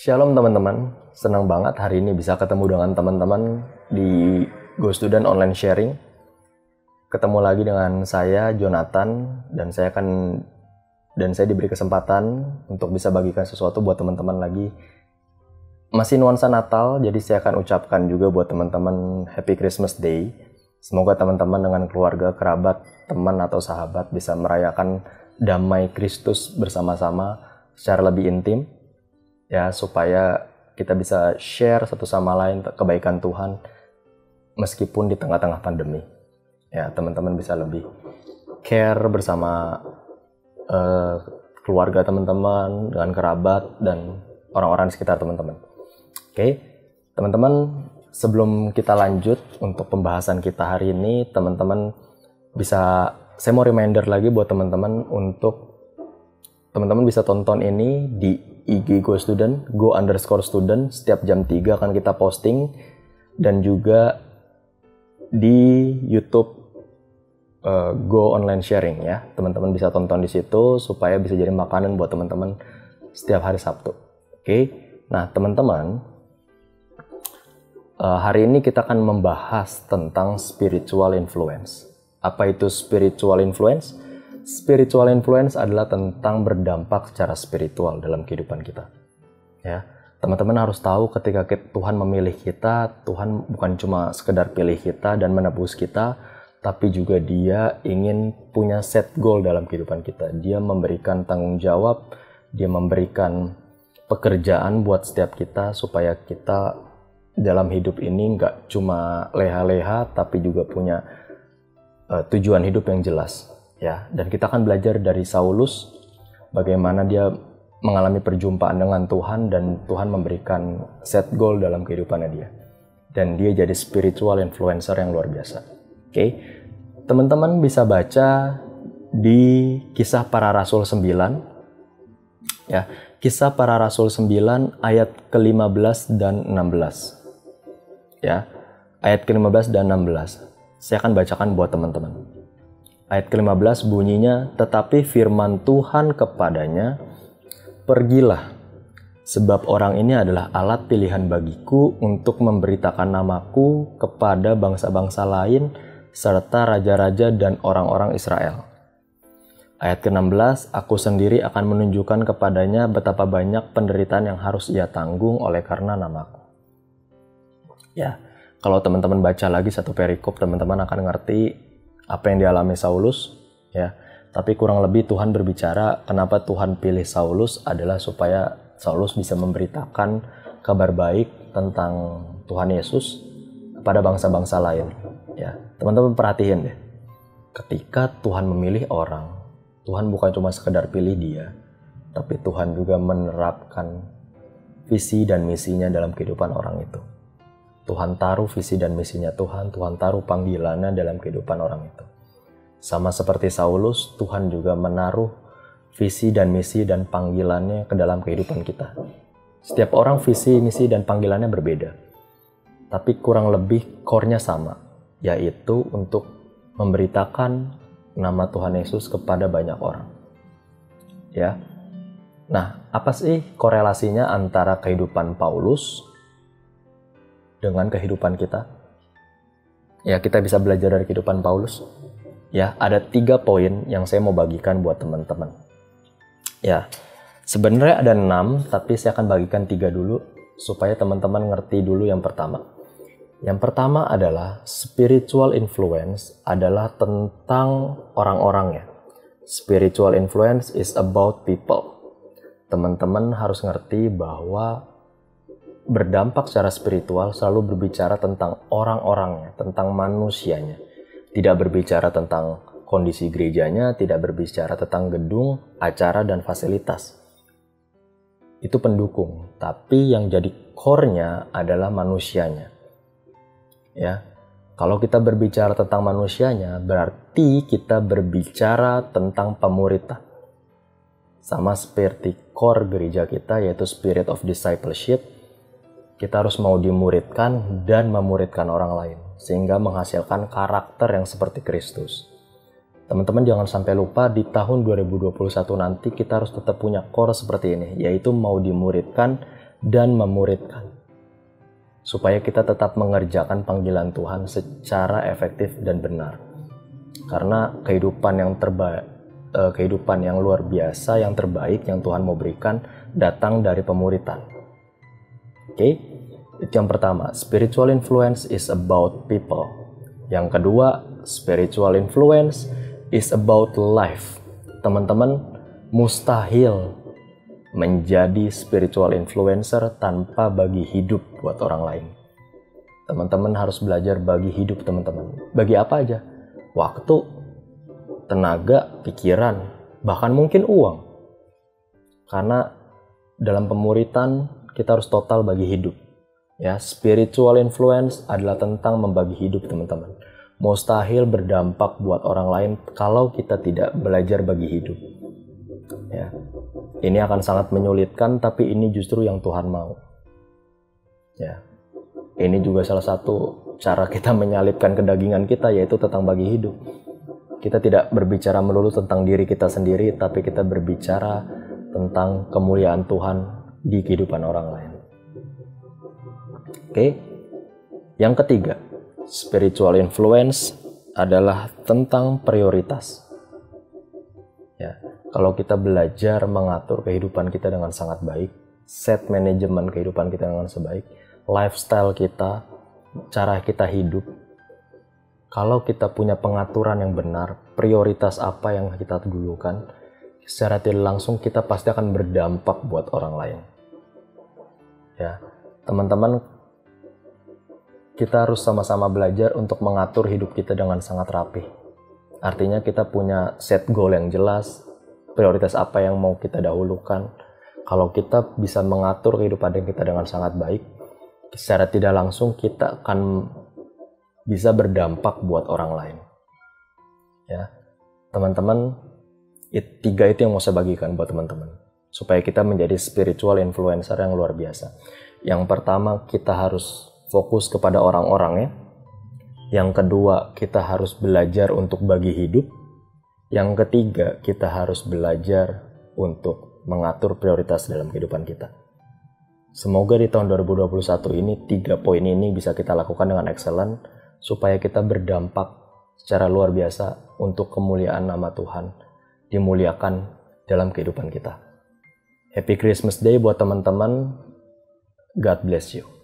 Shalom teman-teman, senang banget hari ini bisa ketemu dengan teman-teman di Go Student Online Sharing. Ketemu lagi dengan saya Jonathan dan saya diberi kesempatan untuk bisa bagikan sesuatu buat teman-teman lagi. Masih nuansa Natal, jadi saya akan ucapkan juga buat teman-teman Happy Christmas Day. Semoga teman-teman dengan keluarga, kerabat, teman atau sahabat bisa merayakan damai Kristus bersama-sama secara lebih intim. Ya, supaya kita bisa share satu sama lain kebaikan Tuhan meskipun di tengah-tengah pandemi. Ya, teman-teman bisa lebih care bersama keluarga teman-teman, dengan kerabat dan orang-orang di sekitar teman-teman. Oke, teman-teman, sebelum kita lanjut untuk pembahasan kita hari ini, teman-teman saya mau reminder lagi buat teman-teman untuk teman-teman bisa tonton ini di IG Go Student, Go_student, setiap jam 3 akan kita posting, dan juga di YouTube Go Online Sharing ya. Teman-teman bisa tonton di situ supaya bisa jadi makanan buat teman-teman setiap hari Sabtu. Oke. Nah, teman-teman, hari ini kita akan membahas tentang spiritual influence. Apa itu spiritual influence? Spiritual influence adalah tentang berdampak secara spiritual dalam kehidupan kita. Ya, teman-teman harus tahu ketika Tuhan memilih kita, Tuhan bukan cuma sekedar pilih kita dan menebus kita, tapi juga Dia ingin punya set goal dalam kehidupan kita. Dia memberikan tanggung jawab, Dia memberikan pekerjaan buat setiap kita supaya kita dalam hidup ini nggak cuma leha-leha, tapi juga punya tujuan hidup yang jelas. Ya, dan kita akan belajar dari Saulus bagaimana dia mengalami perjumpaan dengan Tuhan dan Tuhan memberikan set goal dalam kehidupannya dia. Dan dia jadi spiritual influencer yang luar biasa. Oke. Teman-teman bisa baca di Kisah Para Rasul 9. Ya, Kisah Para Rasul 9 ayat ke-15 dan 16. Ya, ayat ke-15 dan 16. Saya akan bacakan buat teman-teman. Ayat ke-15 bunyinya, tetapi firman Tuhan kepadanya, pergilah, sebab orang ini adalah alat pilihan bagiku untuk memberitakan namaku kepada bangsa-bangsa lain, serta raja-raja dan orang-orang Israel. Ayat ke-16, aku sendiri akan menunjukkan kepadanya betapa banyak penderitaan yang harus ia tanggung oleh karena namaku. Ya, kalau teman-teman baca lagi satu perikop, teman-teman akan ngerti apa yang dialami Saulus, ya. Tapi kurang lebih Tuhan berbicara kenapa Tuhan pilih Saulus adalah supaya Saulus bisa memberitakan kabar baik tentang Tuhan Yesus kepada bangsa-bangsa lain. Ya, teman-teman perhatiin deh, ketika Tuhan memilih orang, Tuhan bukan cuma sekedar pilih dia, tapi Tuhan juga menerapkan visi dan misinya dalam kehidupan orang itu. Tuhan taruh visi dan misinya Tuhan taruh panggilannya dalam kehidupan orang itu. Sama seperti Saulus, Tuhan juga menaruh visi dan misi dan panggilannya ke dalam kehidupan kita. Setiap orang visi, misi, dan panggilannya berbeda. Tapi kurang lebih core-nya sama, yaitu untuk memberitakan nama Tuhan Yesus kepada banyak orang. Ya. Nah, apa sih korelasinya antara kehidupan Paulus dengan kehidupan kita? Ya, kita bisa belajar dari kehidupan Paulus. Ya, ada 3 poin yang saya mau bagikan buat teman-teman. Ya, sebenarnya ada 6, tapi saya akan bagikan 3 dulu supaya teman-teman ngerti dulu yang pertama. Yang pertama adalah spiritual influence adalah tentang orang-orangnya. Spiritual influence is about people. Teman-teman harus ngerti bahwa berdampak secara spiritual selalu berbicara tentang orang-orangnya, tentang manusianya. Tidak berbicara tentang kondisi gerejanya, tidak berbicara tentang gedung, acara, dan fasilitas. Itu pendukung, tapi yang jadi core-nya adalah manusianya. Ya, kalau kita berbicara tentang manusianya, berarti kita berbicara tentang pemuritan. Sama seperti core gereja kita, yaitu spirit of discipleship. Kita harus mau dimuridkan dan memuridkan orang lain, sehingga menghasilkan karakter yang seperti Kristus. Teman-teman jangan sampai lupa di tahun 2021 nanti kita harus tetap punya core seperti ini, yaitu mau dimuridkan dan memuridkan. Supaya kita tetap mengerjakan panggilan Tuhan secara efektif dan benar. Karena kehidupan yang luar biasa, yang terbaik yang Tuhan mau berikan datang dari pemuritan. Oke? Itu yang pertama, spiritual influence is about people. Yang kedua, spiritual influence is about life. Teman-teman, mustahil menjadi spiritual influencer tanpa bagi hidup buat orang lain. Teman-teman harus belajar bagi hidup teman-teman. Bagi apa aja? Waktu, tenaga, pikiran, bahkan mungkin uang. Karena dalam pemuritan kita harus total bagi hidup. Ya, spiritual influence adalah tentang membagi hidup teman-teman. Mustahil berdampak buat orang lain kalau kita tidak belajar bagi hidup. Ya. Ini akan sangat menyulitkan, tapi ini justru yang Tuhan mau. Ya. Ini juga salah satu cara kita menyalipkan kedagingan kita, yaitu tentang bagi hidup. Kita tidak berbicara melulu tentang diri kita sendiri, tapi kita berbicara tentang kemuliaan Tuhan di kehidupan orang lain. Oke. Yang ketiga, spiritual influence adalah tentang prioritas. Ya, kalau kita belajar mengatur kehidupan kita dengan sangat baik, set manajemen kehidupan kita dengan sebaik, lifestyle kita, cara kita hidup, kalau kita punya pengaturan yang benar, prioritas apa yang kita dulukan, secara tidak langsung kita pasti akan berdampak buat orang lain. Ya, teman-teman, kita harus sama-sama belajar untuk mengatur hidup kita dengan sangat rapi. Artinya kita punya set goal yang jelas, prioritas apa yang mau kita dahulukan. Kalau kita bisa mengatur kehidupan kita dengan sangat baik, secara tidak langsung kita akan bisa berdampak buat orang lain. Ya, teman-teman, tiga itu yang mau saya bagikan buat teman-teman, supaya kita menjadi spiritual influencer yang luar biasa. Yang pertama, kita harus fokus kepada orang-orangnya. Yang kedua, kita harus belajar untuk bagi hidup. Yang ketiga, kita harus belajar untuk mengatur prioritas dalam kehidupan kita. Semoga di tahun 2021 ini 3 poin ini bisa kita lakukan dengan excellent, supaya kita berdampak secara luar biasa untuk kemuliaan nama Tuhan dimuliakan dalam kehidupan kita. Happy Christmas Day buat teman-teman. God bless you.